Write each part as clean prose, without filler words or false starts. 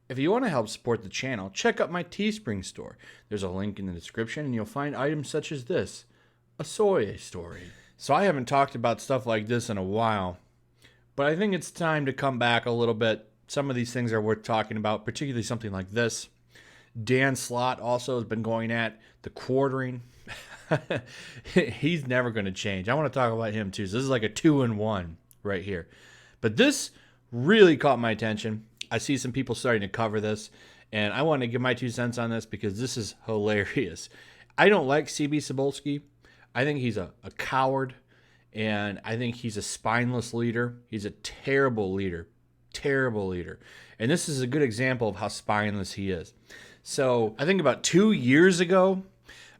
If you want to help support the channel, check out my Teespring store. There's a link in the description and you'll find items such as this, a soy story. So I haven't talked about stuff like this in a while, but I think it's time to come back a little bit. Some of these things are worth talking about, particularly something like this. Dan Slott also has been going at the quartering. He's never going to change. I want to talk about him too. So this is like a 2-in-1 right here. But this really caught my attention. I see some people starting to cover this, and I want to give my 2 cents on this because this is hilarious. I don't like CB Cebulski. I think he's a coward, and I think he's a spineless leader. He's a terrible leader. Terrible leader. And this is a good example of how spineless he is. So I think about 2 years ago,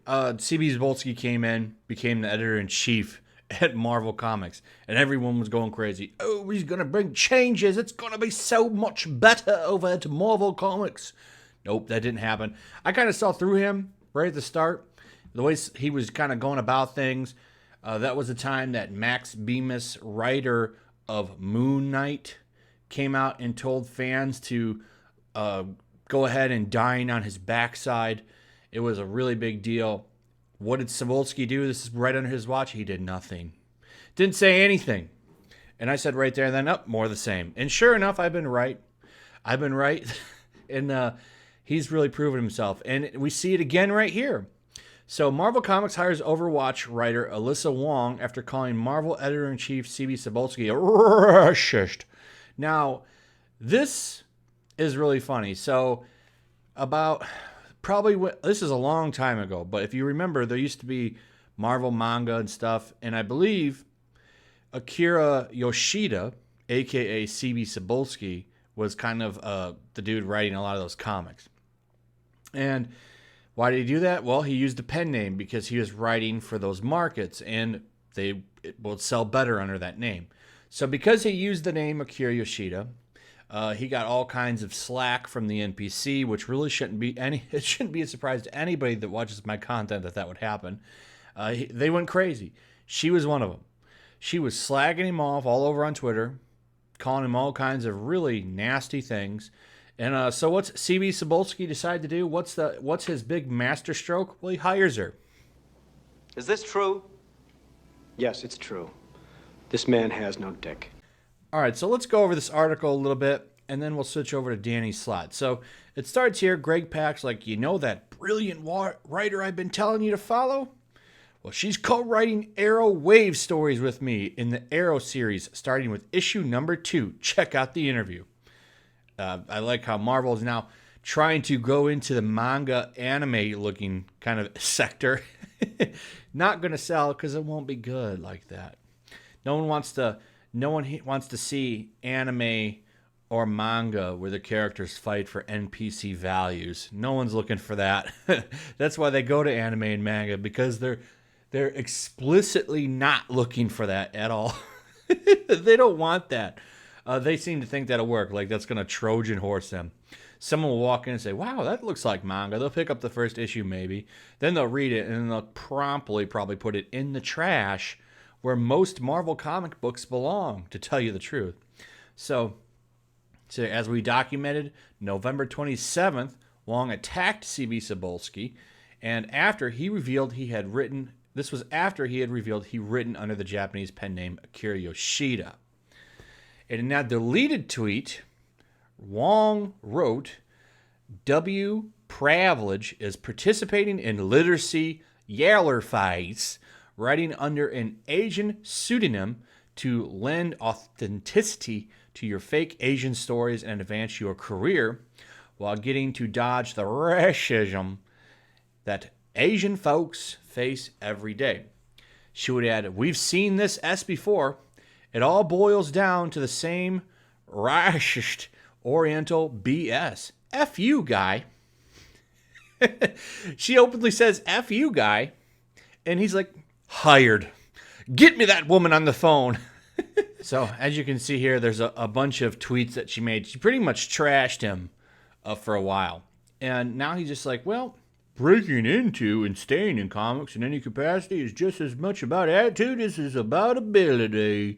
CB Cebulski came in, became the editor-in-chief at Marvel Comics, and everyone was going crazy. Oh, he's going to bring changes. It's going to be so much better over at Marvel Comics. Nope, that didn't happen. I kind of saw through him right at the start. The way he was kind of going about things. That was the time that Max Bemis, writer of Moon Knight, came out and told fans to go ahead and dine on his backside. It was a really big deal. What did Cebulski do? This is right under his watch. He did nothing. Didn't say anything. And I said right there, then up, more of the same. And sure enough, I've been right. I've been right. And he's really proven himself. And we see it again right here. So Marvel Comics hires Overwatch writer Alyssa Wong after calling Marvel editor-in-chief CB Cebulski a racist. Now, this is really funny. So this is a long time ago, but if you remember, there used to be Marvel manga and stuff, and I believe Akira Yoshida, aka CB Cebulski, was kind of the dude writing a lot of those comics. And why did he do that? Well, he used a pen name because he was writing for those markets, and it will sell better under that name. So because he used the name Akira Yoshida, he got all kinds of slack from the NPC, which really shouldn't be it shouldn't be a surprise to anybody that watches my content that would happen. They went crazy. She was one of them. She was slagging him off all over on Twitter, calling him all kinds of really nasty things. And so what's CB Cebulski decide to do? What's his big masterstroke? Well, he hires her. Is this true? Yes, it's true. This man has no dick. All right, so let's go over this article a little bit, and then we'll switch over to Danny Slott. So it starts here. Greg Pak's like, you know that brilliant writer I've been telling you to follow? Well, she's co-writing Arrow Wave stories with me in the Arrow series, starting with issue number 2. Check out the interview. I like how Marvel is now trying to go into the manga anime-looking kind of sector. Not going to sell because it won't be good like that. No one wants to see anime or manga where the characters fight for NPC values. No one's looking for that. That's why they go to anime and manga, because they're explicitly not looking for that at all. They don't want that. They seem to think that'll work, like that's going to Trojan horse them. Someone will walk in and say, wow, that looks like manga. They'll pick up the first issue maybe. Then they'll read it, and then they'll promptly probably put it in the trash where most Marvel comic books belong, to tell you the truth. So as we documented, November 27th, Wong attacked CB Cebulski, and after he revealed he had written under the Japanese pen name Akira Yoshida. In a deleted tweet, Wong wrote, W. Privilege is participating in literacy Yellerface, writing under an Asian pseudonym to lend authenticity to your fake Asian stories and advance your career while getting to dodge the racism that Asian folks face every day. She would add, we've seen this S before. It all boils down to the same racist Oriental BS. F you, guy. She openly says, F you, guy. And he's like, hired. Get me that woman on the phone. So, as you can see here, there's a bunch of tweets that she made. She pretty much trashed him for a while. And now he's just like, well, breaking into and staying in comics in any capacity is just as much about attitude as it is about ability.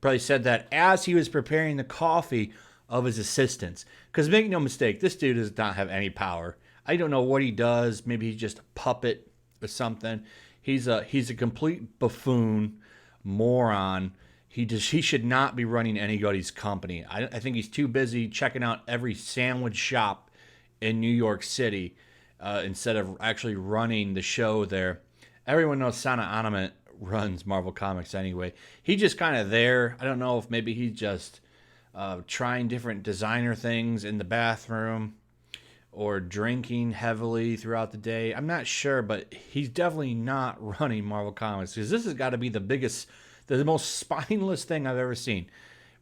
Probably said that as he was preparing the coffee of his assistants. Because make no mistake, this dude does not have any power. I don't know what he does. Maybe he's just a puppet or something. He's a complete buffoon, moron. He should not be running anybody's company. I think he's too busy checking out every sandwich shop in New York City instead of actually running the show there. Everyone knows Sana Animate runs Marvel Comics anyway. He's just kind of there. I don't know if maybe he's just trying different designer things in the bathroom or drinking heavily throughout the day. I'm not sure, but he's definitely not running Marvel Comics, because this has got to be the most spineless thing I've ever seen.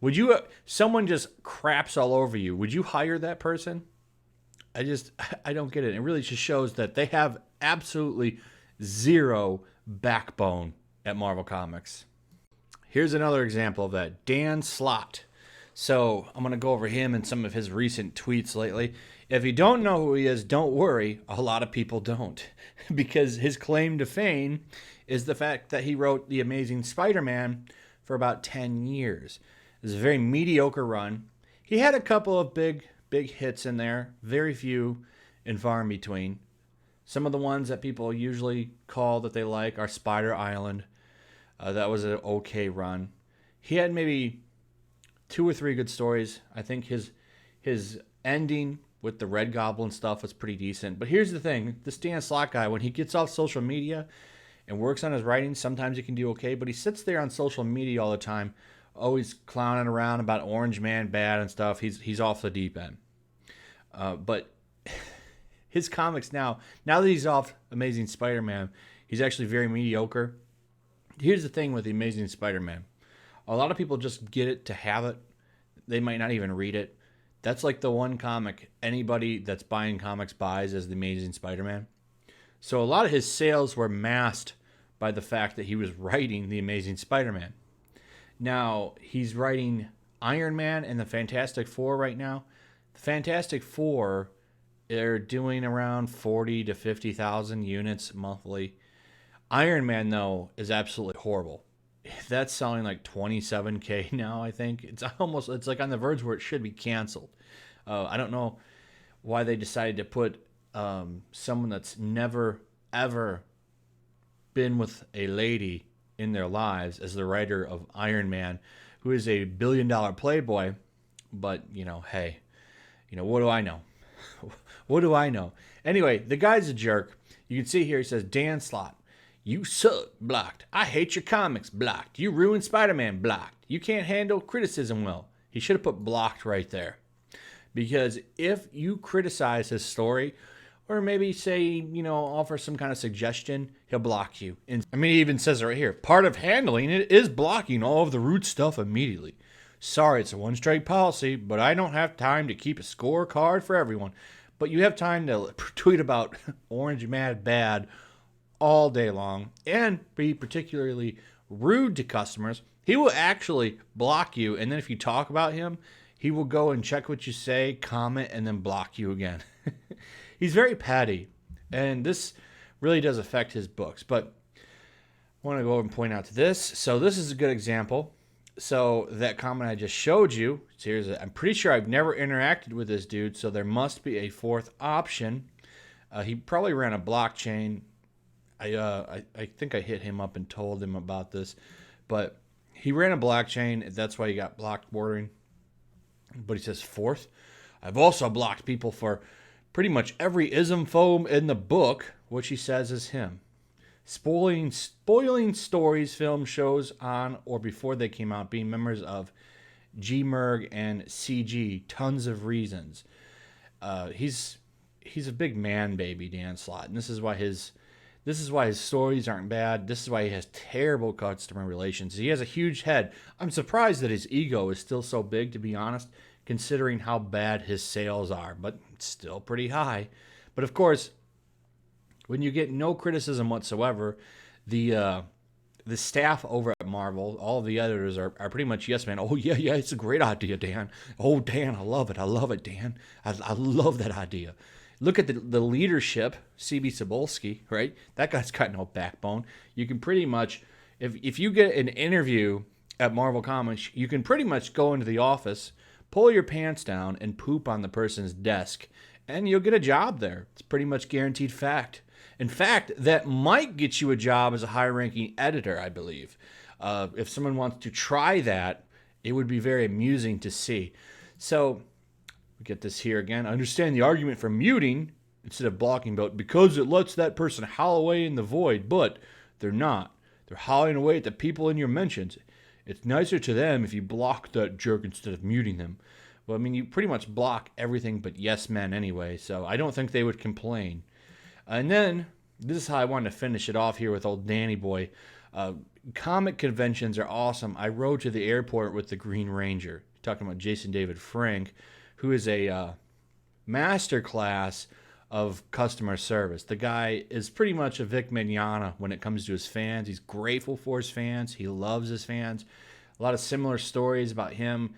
Would you, someone just craps all over you, would you hire that person? I don't get it. It really just shows that they have absolutely zero backbone at Marvel Comics. Here's another example of that. Dan Slott. So I'm going to go over him and some of his recent tweets lately. If you don't know who he is, don't worry. A lot of people don't. Because his claim to fame is the fact that he wrote The Amazing Spider-Man for about 10 years. It was a very mediocre run. He had a couple of big hits in there. Very few and far in between. Some of the ones that people usually call that they like are Spider Island. That was an okay run. He had maybe 2 or 3 good stories. I think his ending with the Red Goblin stuff was pretty decent. But here's the thing. This Dan Slott guy, when he gets off social media and works on his writing, sometimes he can do okay. But he sits there on social media all the time, always clowning around about Orange Man bad and stuff. He's off the deep end. But his comics now that he's off Amazing Spider-Man, he's actually very mediocre. Here's the thing with The Amazing Spider-Man. A lot of people just get it to have it. They might not even read it. That's like the one comic anybody that's buying comics buys as The Amazing Spider-Man. So a lot of his sales were masked by the fact that he was writing The Amazing Spider-Man. Now, he's writing Iron Man and the Fantastic Four right now. The Fantastic Four, they're doing around 40 to 50,000 units monthly. Iron Man, though, is absolutely horrible. That's selling like 27K now, I think. It's like on the verge where it should be canceled. I don't know why they decided to put someone that's never, ever been with a lady in their lives as the writer of Iron Man, who is a billion-dollar playboy. But, hey, what do I know? What do I know? Anyway, the guy's a jerk. You can see here, he says, Dan Slott. You suck, blocked. I hate your comics, blocked. You ruined Spider-Man, blocked. You can't handle criticism well. He should have put blocked right there. Because if you criticize his story, or maybe say, offer some kind of suggestion, he'll block you. And he even says it right here. Part of handling it is blocking all of the rude stuff immediately. Sorry, it's a one-strike policy, but I don't have time to keep a scorecard for everyone. But you have time to tweet about Orange Mad Bad all day long and be particularly rude to customers. He will actually block you, and then if you talk about him, he will go and check what you say, comment, and then block you again. He's very petty, and this really does affect his books. But I want to go over and point out to this. So this is a good example. So that comment I just showed you, I'm pretty sure I've never interacted with this dude, so there must be a fourth option. He probably ran a blockchain. I think I hit him up and told him about this, but he ran a blockchain. That's why he got blocked bordering. But he says fourth. I've also blocked people for pretty much every ismphobe in the book, which he says is him. Spoiling stories, film, shows on or before they came out, being members of G-Merg and CG. Tons of reasons. He's a big man baby, Dan Slott, and this is why his stories aren't bad. This is why he has terrible customer relations. He has a huge head. I'm surprised that his ego is still so big, to be honest, considering how bad his sales are, but it's still pretty high. But of course, when you get no criticism whatsoever, the staff over at Marvel, all of the editors are pretty much yes, man. Oh, yeah, it's a great idea, Dan. Oh, Dan, I love it, Dan. I love that idea. Look at the leadership, CB Cebulski, right? That guy's got no backbone. You can pretty much, if you get an interview at Marvel Comics, you can pretty much go into the office, pull your pants down and poop on the person's desk, and you'll get a job there. It's pretty much guaranteed fact. In fact, that might get you a job as a high-ranking editor, I believe. If someone wants to try that, it would be very amusing to see. So, we get this here again. I understand the argument for muting instead of blocking, but because it lets that person howl away in the void, but they're not. They're howling away at the people in your mentions. It's nicer to them if you block that jerk instead of muting them. Well, I mean, you pretty much block everything but yes men anyway, so I don't think they would complain. And then, this is how I wanted to finish it off here with old Danny Boy. Comic conventions are awesome. I rode to the airport with the Green Ranger, talking about Jason David Frank, who is a master class of customer service. The guy is pretty much a Vic Mignogna when it comes to his fans. He's grateful for his fans. He loves his fans. A lot of similar stories about him,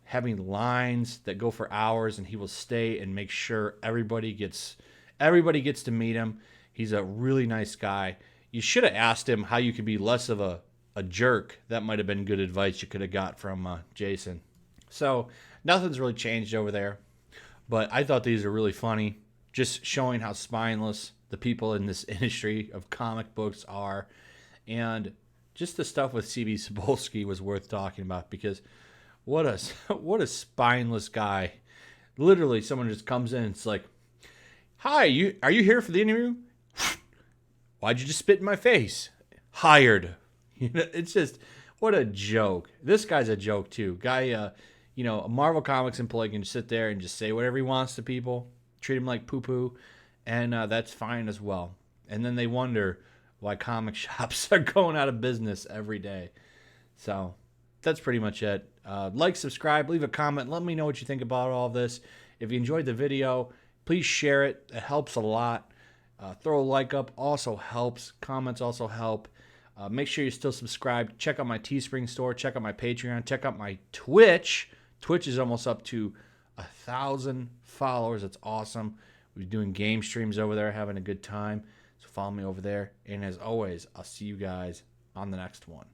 having lines that go for hours, and he will stay and make sure everybody gets to meet him. He's a really nice guy. You should have asked him how you could be less of a jerk. That might have been good advice you could have got from Jason. So nothing's really changed over there. But I thought these are really funny, just showing how spineless the people in this industry of comic books are. And just the stuff with CB Cebulski was worth talking about, because what a spineless guy. Literally, someone just comes in and it's like, "Hi, are you here for the interview? Why'd you just spit in my face? Hired." It's just, what a joke. This guy's a joke too. Guy, a Marvel Comics employee can just sit there and just say whatever he wants to people, treat him like poo-poo, and that's fine as well. And then they wonder why comic shops are going out of business every day. So that's pretty much it. Like, subscribe, leave a comment, let me know what you think about all this. If you enjoyed the video, please share it. It helps a lot. Throw a like up also helps. Comments also help. Make sure you're still subscribed. Check out my Teespring store. Check out my Patreon. Check out my Twitch. Twitch is almost up to 1,000 followers. That's awesome. We're doing game streams over there, having a good time. So follow me over there. And as always, I'll see you guys on the next one.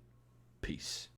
Peace.